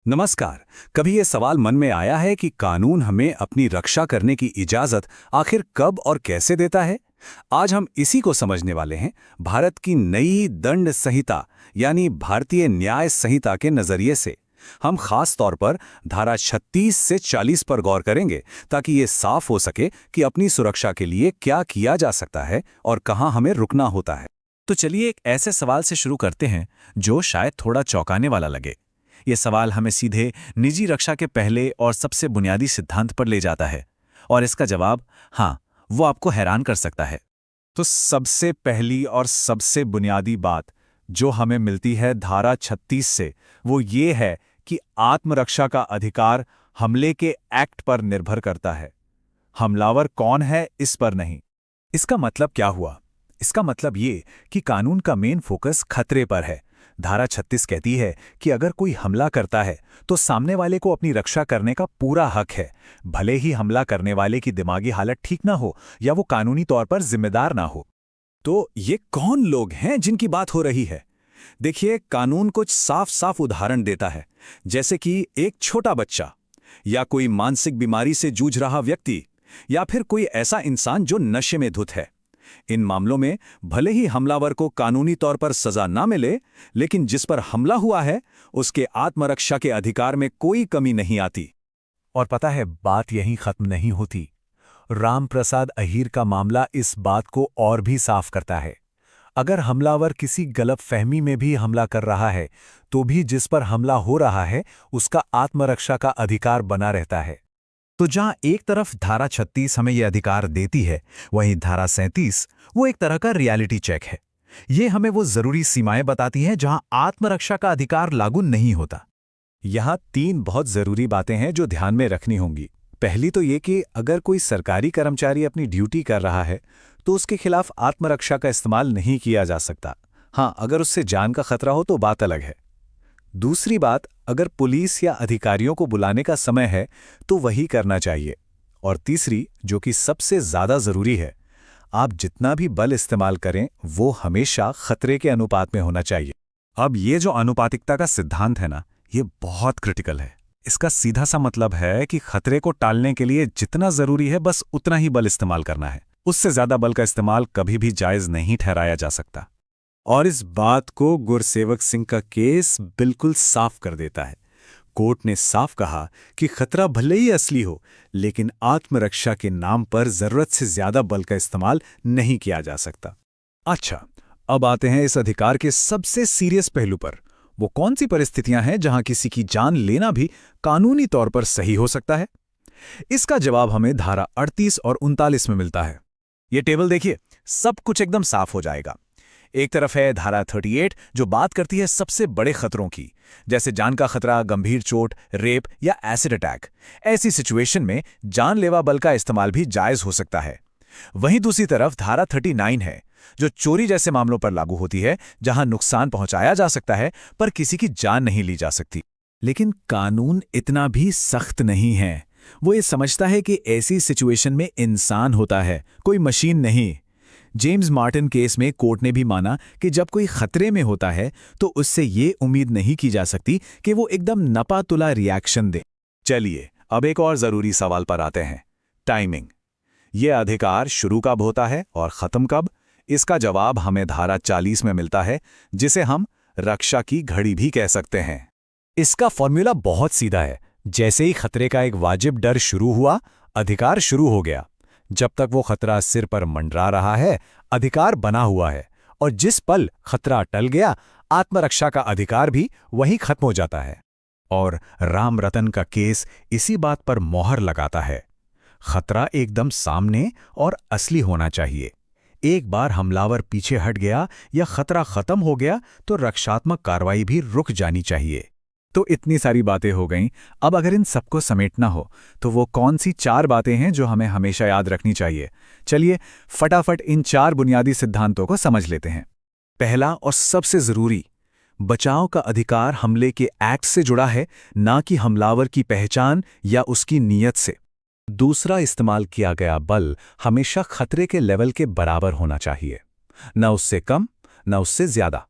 नमस्कार। कभी ये सवाल मन में आया है कि कानून हमें अपनी रक्षा करने की इजाजत आखिर कब और कैसे देता है? आज हम इसी को समझने वाले हैं, भारत की नई दंड संहिता यानी भारतीय न्याय संहिता के नजरिए से। हम खास तौर पर धारा 36 से 40 पर गौर करेंगे ताकि ये साफ हो सके कि अपनी सुरक्षा के लिए क्या किया जा सकता है और कहाँ हमें रुकना होता है। तो चलिए एक ऐसे सवाल से शुरू करते हैं जो शायद थोड़ा चौंकाने वाला लगे। ये सवाल हमें सीधे निजी रक्षा के पहले और सबसे बुनियादी सिद्धांत पर ले जाता है, और इसका जवाब हाँ, वो आपको हैरान कर सकता है। तो सबसे पहली और सबसे बुनियादी बात जो हमें मिलती है धारा 36 से, वो ये है कि आत्मरक्षा का अधिकार हमले के एक्ट पर निर्भर करता है, हमलावर कौन है इस पर नहीं। इसका मतलब क्या हुआ? इसका मतलब ये कि कानून का मेन फोकस खतरे पर है। धारा 36 कहती है कि अगर कोई हमला करता है तो सामने वाले को अपनी रक्षा करने का पूरा हक है, भले ही हमला करने वाले की दिमागी हालत ठीक ना हो या वो कानूनी तौर पर जिम्मेदार ना हो। तो ये कौन लोग हैं जिनकी बात हो रही है? देखिए, कानून कुछ साफ साफ उदाहरण देता है, जैसे कि एक छोटा बच्चा, या कोई मानसिक बीमारी से जूझ रहा व्यक्ति, या फिर कोई ऐसा इंसान जो नशे में धुत है। इन मामलों में भले ही हमलावर को कानूनी तौर पर सजा ना मिले, लेकिन जिस पर हमला हुआ है उसके आत्मरक्षा के अधिकार में कोई कमी नहीं आती। और पता है, बात यहीं खत्म नहीं होती। राम प्रसाद अहीर का मामला इस बात को और भी साफ करता है। अगर हमलावर किसी गलतफहमी में भी हमला कर रहा है तो भी जिस पर हमला हो रहा है उसका आत्मरक्षा का अधिकार बना रहता है। तो जहां एक तरफ धारा 36 हमें यह अधिकार देती है, वहीं धारा 37 वो एक तरह का रियलिटी चेक है। ये हमें वो जरूरी सीमाएं बताती हैं जहां आत्मरक्षा का अधिकार लागू नहीं होता। यहाँ 3 बहुत जरूरी बातें हैं जो ध्यान में रखनी होंगी। पहली तो ये कि अगर कोई सरकारी कर्मचारी अपनी ड्यूटी कर रहा है तो उसके खिलाफ आत्मरक्षा का इस्तेमाल नहीं किया जा सकता। हाँ, अगर उससे जान का खतरा हो तो बात अलग है। दूसरी बात, अगर पुलिस या अधिकारियों को बुलाने का समय है तो वही करना चाहिए। और तीसरी, जो कि सबसे ज्यादा जरूरी है, आप जितना भी बल इस्तेमाल करें वो हमेशा खतरे के अनुपात में होना चाहिए। अब ये जो अनुपातिकता का सिद्धांत है ना, ये बहुत क्रिटिकल है। इसका सीधा सा मतलब है कि खतरे को टालने के लिए जितना जरूरी है बस उतना ही बल इस्तेमाल करना है। उससे ज्यादा बल का इस्तेमाल कभी भी जायज नहीं ठहराया जा सकता। और इस बात को गुरसेवक सिंह का केस बिल्कुल साफ कर देता है। कोर्ट ने साफ कहा कि खतरा भले ही असली हो, लेकिन आत्मरक्षा के नाम पर जरूरत से ज्यादा बल का इस्तेमाल नहीं किया जा सकता। अच्छा, अब आते हैं इस अधिकार के सबसे सीरियस पहलू पर। वो कौन सी परिस्थितियां हैं जहां किसी की जान लेना भी कानूनी तौर पर सही हो सकता है? इसका जवाब हमें धारा 38 और 39 में मिलता है। ये टेबल देखिए, सब कुछ एकदम साफ हो जाएगा। एक तरफ है धारा 38 जो बात करती है सबसे बड़े खतरों की, जैसे जान का खतरा, गंभीर चोट, रेप या एसिड अटैक। ऐसी सिचुएशन में जानलेवा बल का इस्तेमाल भी जायज हो सकता है। वहीं दूसरी तरफ धारा 39 है जो चोरी जैसे मामलों पर लागू होती है, जहां नुकसान पहुंचाया जा सकता है पर किसी की जान नहीं ली जा सकती। लेकिन कानून इतना भी सख्त नहीं है। वो ये समझता है कि ऐसी सिचुएशन में इंसान होता है, कोई मशीन नहीं। जेम्स मार्टिन केस में कोर्ट ने भी माना कि जब कोई खतरे में होता है तो उससे ये उम्मीद नहीं की जा सकती कि वो एकदम नपातुला रिएक्शन दे। चलिए, अब एक और जरूरी सवाल पर आते हैं, टाइमिंग। ये अधिकार शुरू कब होता है और खत्म कब? इसका जवाब हमें धारा 40 में मिलता है, जिसे हम रक्षा की घड़ी भी कह सकते हैं। इसका फॉर्मूला बहुत सीधा है। जैसे ही खतरे का एक वाजिब डर शुरू हुआ, अधिकार शुरू हो गया। जब तक वो खतरा सिर पर मंडरा रहा है, अधिकार बना हुआ है, और जिस पल खतरा टल गया, आत्मरक्षा का अधिकार भी वहीं खत्म हो जाता है। और राम रतन का केस इसी बात पर मोहर लगाता है। खतरा एकदम सामने और असली होना चाहिए। एक बार हमलावर पीछे हट गया या खतरा खत्म हो गया तो रक्षात्मक कार्रवाई भी रुक जानी चाहिए। तो इतनी सारी बातें हो गईं। अब अगर इन सबको समेटना हो तो वो कौन सी 4 बातें हैं जो हमें हमेशा याद रखनी चाहिए? चलिए फटाफट इन 4 बुनियादी सिद्धांतों को समझ लेते हैं। पहला और सबसे जरूरी, बचाव का अधिकार हमले के एक्ट से जुड़ा है, ना कि हमलावर की पहचान या उसकी नीयत से। दूसरा, इस्तेमाल किया गया बल हमेशा खतरे के लेवल के बराबर होना चाहिए, न उससे कम न उससे ज्यादा।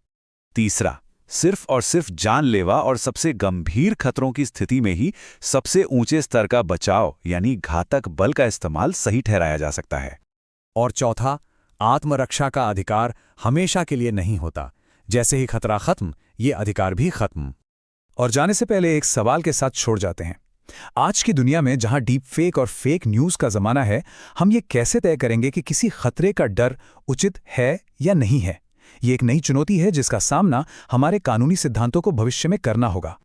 तीसरा, सिर्फ और सिर्फ जानलेवा और सबसे गंभीर खतरों की स्थिति में ही सबसे ऊंचे स्तर का बचाव यानी घातक बल का इस्तेमाल सही ठहराया जा सकता है। और चौथा, आत्मरक्षा का अधिकार हमेशा के लिए नहीं होता। जैसे ही खतरा खत्म, ये अधिकार भी खत्म। और जाने से पहले एक सवाल के साथ छोड़ जाते हैं। आज की दुनिया में जहां डीप फेक और फेक न्यूज़ का ज़माना है, हम ये कैसे तय करेंगे कि किसी खतरे का डर उचित है या नहीं है? ये एक नई चुनौती है जिसका सामना हमारे कानूनी सिद्धांतों को भविष्य में करना होगा।